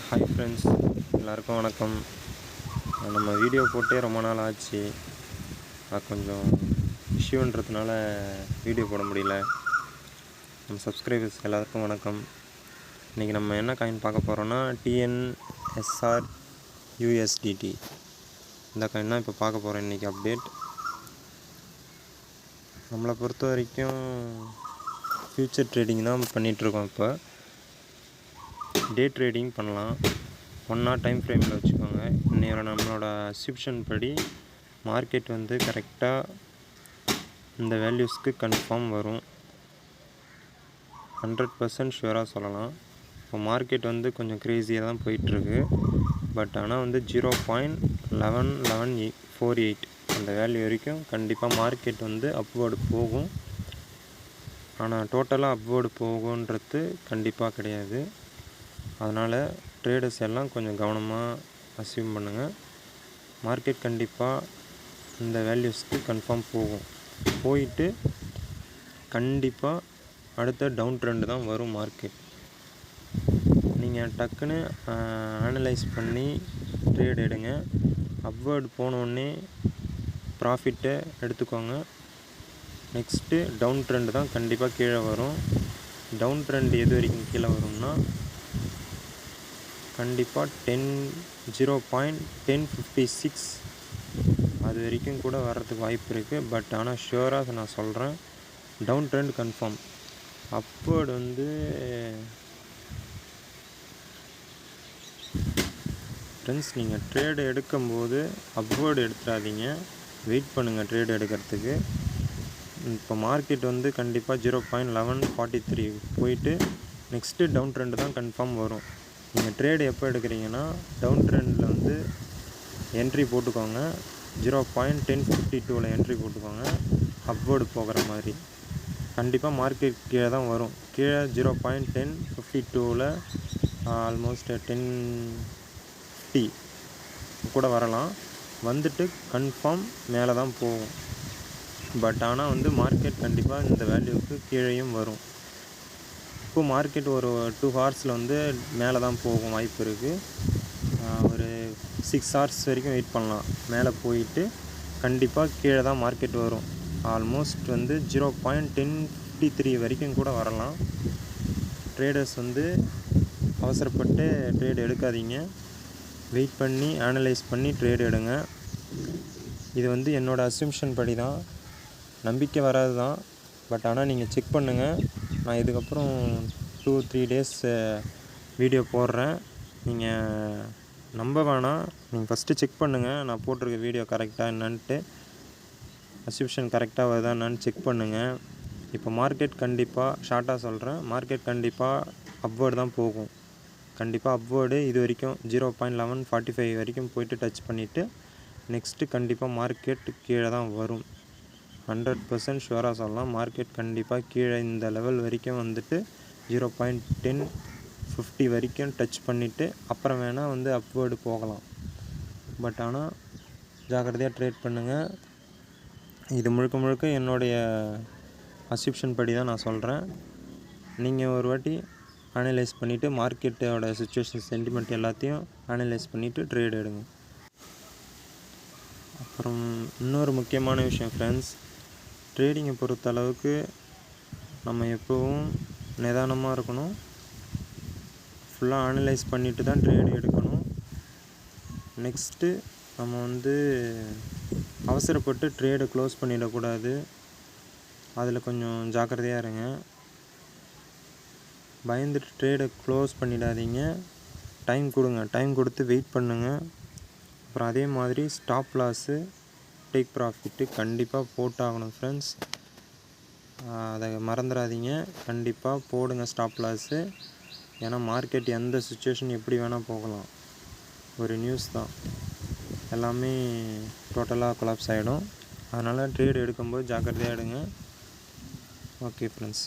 Hi friends, எல்லாருக்கும் வணக்கம். நம்ம வீடியோ போட்டே ரொம்ப நாள் ஆச்சு. கொஞ்சம் இஷ்யூன்றதுனால வீடியோ போட முடியல. நம்ம சப்ஸ்கிரைபர்ஸ் எல்லாருக்கும் வணக்கம். இன்றைக்கி நம்ம என்ன காயின் பார்க்க போகிறோன்னா TNSR USDT. இந்த காயின் தான் இப்போ பார்க்க போகிறோம். இன்றைக்கி அப்டேட். நம்மளை பொறுத்த வரைக்கும் ஃப்யூச்சர் ட்ரேடிங் தான் பண்ணிகிட்ருக்கோம். இப்போ டே ட்ரேடிங் பண்ணலாம். 1 hour டைம் ஃப்ரேமில் வச்சுக்கோங்க. இன்னையோட நம்மளோட அஸ்யூப்ஷன் படி மார்க்கெட் கரெக்டாக இந்த வேல்யூஸ்க்கு கன்ஃபார்ம் வரும். 100% ஷுவராக சொல்லலாம். இப்போ மார்க்கெட் கொஞ்சம் க்ரேஸியாக தான் போயிட்டுருக்கு. பட் ஆனால் 0.1148 அந்த வேல்யூ வரைக்கும் கண்டிப்பாக மார்க்கெட் அப்வேர்டு போகும். ஆனால் டோட்டலாக அப்வேர்டு போகுன்றது கண்டிப்பாக கிடையாது. அதனால் ட்ரேடர்ஸ் எல்லாம் கொஞ்சம் கவனமாக அஸ்யூம் பண்ணுங்கள். மார்க்கெட் கண்டிப்பாக இந்த வேல்யூஸ்க்கு கன்ஃபார்ம் போகும். போயிட்டு கண்டிப்பாக அடுத்த டவுன் ட்ரெண்டு தான் வரும் மார்க்கெட். நீங்கள் டக்குன்னு அனலைஸ் பண்ணி ட்ரேட் எடுங்க. அப்வேர்டு போனோடனே ப்ராஃபிட்டை எடுத்துக்கோங்க. நெக்ஸ்ட்டு டவுன் ட்ரெண்டு தான் கண்டிப்பாக கீழே வரும். டவுன் ட்ரெண்டு எது வரைக்கும் கீழே வரும்னா கண்டிப்பாக 0.1056 அது வரைக்கும் கூட வர்றதுக்கு வாய்ப்பு இருக்குது. பட் ஆனால் ஷுவராக நான் சொல்கிறேன், down trend confirm. Upward friends, நீங்கள் ட்ரேடு எடுக்கும்போது அப்வேர்டு எடுத்துடாதீங்க. வெயிட் பண்ணுங்கள் ட்ரேடு எடுக்கிறதுக்கு. இப்போ மார்க்கெட் கண்டிப்பாக 0.1143 போயிட்டு நெக்ஸ்ட்டு டவுன் ட்ரெண்டு தான் கன்ஃபார்ம் வரும். நீங்கள் ட்ரேடு எப்போ எடுக்கிறீங்கன்னா டவுன் ட்ரெண்டில் என்ட்ரி போட்டுக்கோங்க. 0.1052 என்ட்ரி போட்டுக்கோங்க. அப்வேர்டு போகிற மாதிரி கண்டிப்பாக மார்க்கெட் கீழே தான் வரும். கீழே 0.1052 ஆல்மோஸ்ட் 1050 கூட வரலாம். வந்துட்டு கன்ஃபார்ம் மேலே தான் போகும். பட் ஆனால் மார்க்கெட் கண்டிப்பாக இந்த வேல்யூவுக்கு கீழேயும் வரும். இப்போ மார்க்கெட் ஒரு 2 ஹவர்ஸில் மேலே தான் போகும் வாய்ப்பு இருக்குது. ஒரு 6 ஹவர்ஸ் வரைக்கும் வெயிட் பண்ணலாம். மேலே போயிட்டு கண்டிப்பாக கீழே தான் மார்க்கெட் வரும். ஆல்மோஸ்ட் 0.1053 வரைக்கும் கூட வரலாம். ட்ரேடர்ஸ் அவசரப்பட்டு ட்ரேட் எடுக்காதீங்க. வெயிட் பண்ணி அனலைஸ் பண்ணி ட்ரேட் எடுங்க. இது என்னோடய அஸ்யூம்ஷன் படி தான், நம்பிக்கை வராது தான். பட் ஆனால் நீங்கள் செக் பண்ணுங்கள். நான் இதுக்கப்புறம் 2-3 டேஸ் வீடியோ போடுறேன். நீங்கள் நம்ப வேணாம், நீங்கள் ஃபஸ்ட்டு செக் பண்ணுங்கள். நான் போட்டிருக்க வீடியோ கரெக்டாக என்னன்ட்டு, அஸ்யூப்ஷன் கரெக்டாக வருதா என்னான்னு செக் பண்ணுங்கள். இப்போ மார்க்கெட் கண்டிப்பாக ஷார்ட்டாக சொல்கிறேன், மார்க்கெட் கண்டிப்பாக அப்வேர்டு தான் போகும். கண்டிப்பாக அப்வேர்டு இது வரைக்கும் 0.1145 வரைக்கும் போயிட்டு டச் பண்ணிவிட்டு நெக்ஸ்ட்டு கண்டிப்பாக மார்க்கெட் கீழே தான் வரும். 100% ஷுவராக சொல்லலாம். மார்க்கெட் கண்டிப்பாக கீழே இந்த லெவல் வரைக்கும் 0.1050 வரைக்கும் டச் பண்ணிவிட்டு அப்புறம் வேணால் அப்வேர்டு போகலாம். பட் ஆனால் ஜாக்கிரதையாக ட்ரேட் பண்ணுங்கள். இது முழுக்க என்னுடைய அஸ்யூப்ஷன் படி தான் நான் சொல்கிறேன். நீங்கள் ஒரு வாட்டி அனலைஸ் பண்ணிவிட்டு மார்க்கெட்டோட சிச்சுவேஷன் சென்டிமெண்ட் எல்லாத்தையும் அனலைஸ் பண்ணிவிட்டு ட்ரேட் எடுங்க. அப்புறம் இன்னொரு முக்கியமான விஷயம் ஃப்ரெண்ட்ஸ், ட்ரேடிங்கை பொறுத்த அளவுக்கு நம்ம எப்போவும் நிதானமாக இருக்கணும். ஃபுல்லாக அனலைஸ் பண்ணிவிட்டு தான் ட்ரேடு எடுக்கணும். நெக்ஸ்ட்டு நம்ம அவசரப்பட்டு ட்ரேடை க்ளோஸ் பண்ணிடக்கூடாது. அதில் கொஞ்சம் ஜாக்கிரதையாக இருங்க. பயந்துட்டு ட்ரேடை க்ளோஸ் பண்ணிடாதீங்க. டைம் கொடுங்க. டைம் கொடுத்து வெயிட் பண்ணுங்கள். அப்புறம் அதே மாதிரி ஸ்டாப் லாஸு, டேக் ப்ராஃபிட்டு கண்டிப்பாக போட்டாகணும் ஃப்ரெண்ட்ஸ். அதை மறந்துடாதீங்க. கண்டிப்பாக போடுங்க ஸ்டாப் லாஸு. ஏன்னா மார்க்கெட் எந்த சுச்சுவேஷன் எப்படி வேணால் போகலாம். ஒரு நியூஸ் தான், எல்லாமே டோட்டலாக கொலாப்ஸ் ஆகிடும். அதனால் ட்ரேட் எடுக்கும்போது ஜாக்கிரதையாக எடுங்க. Okay friends.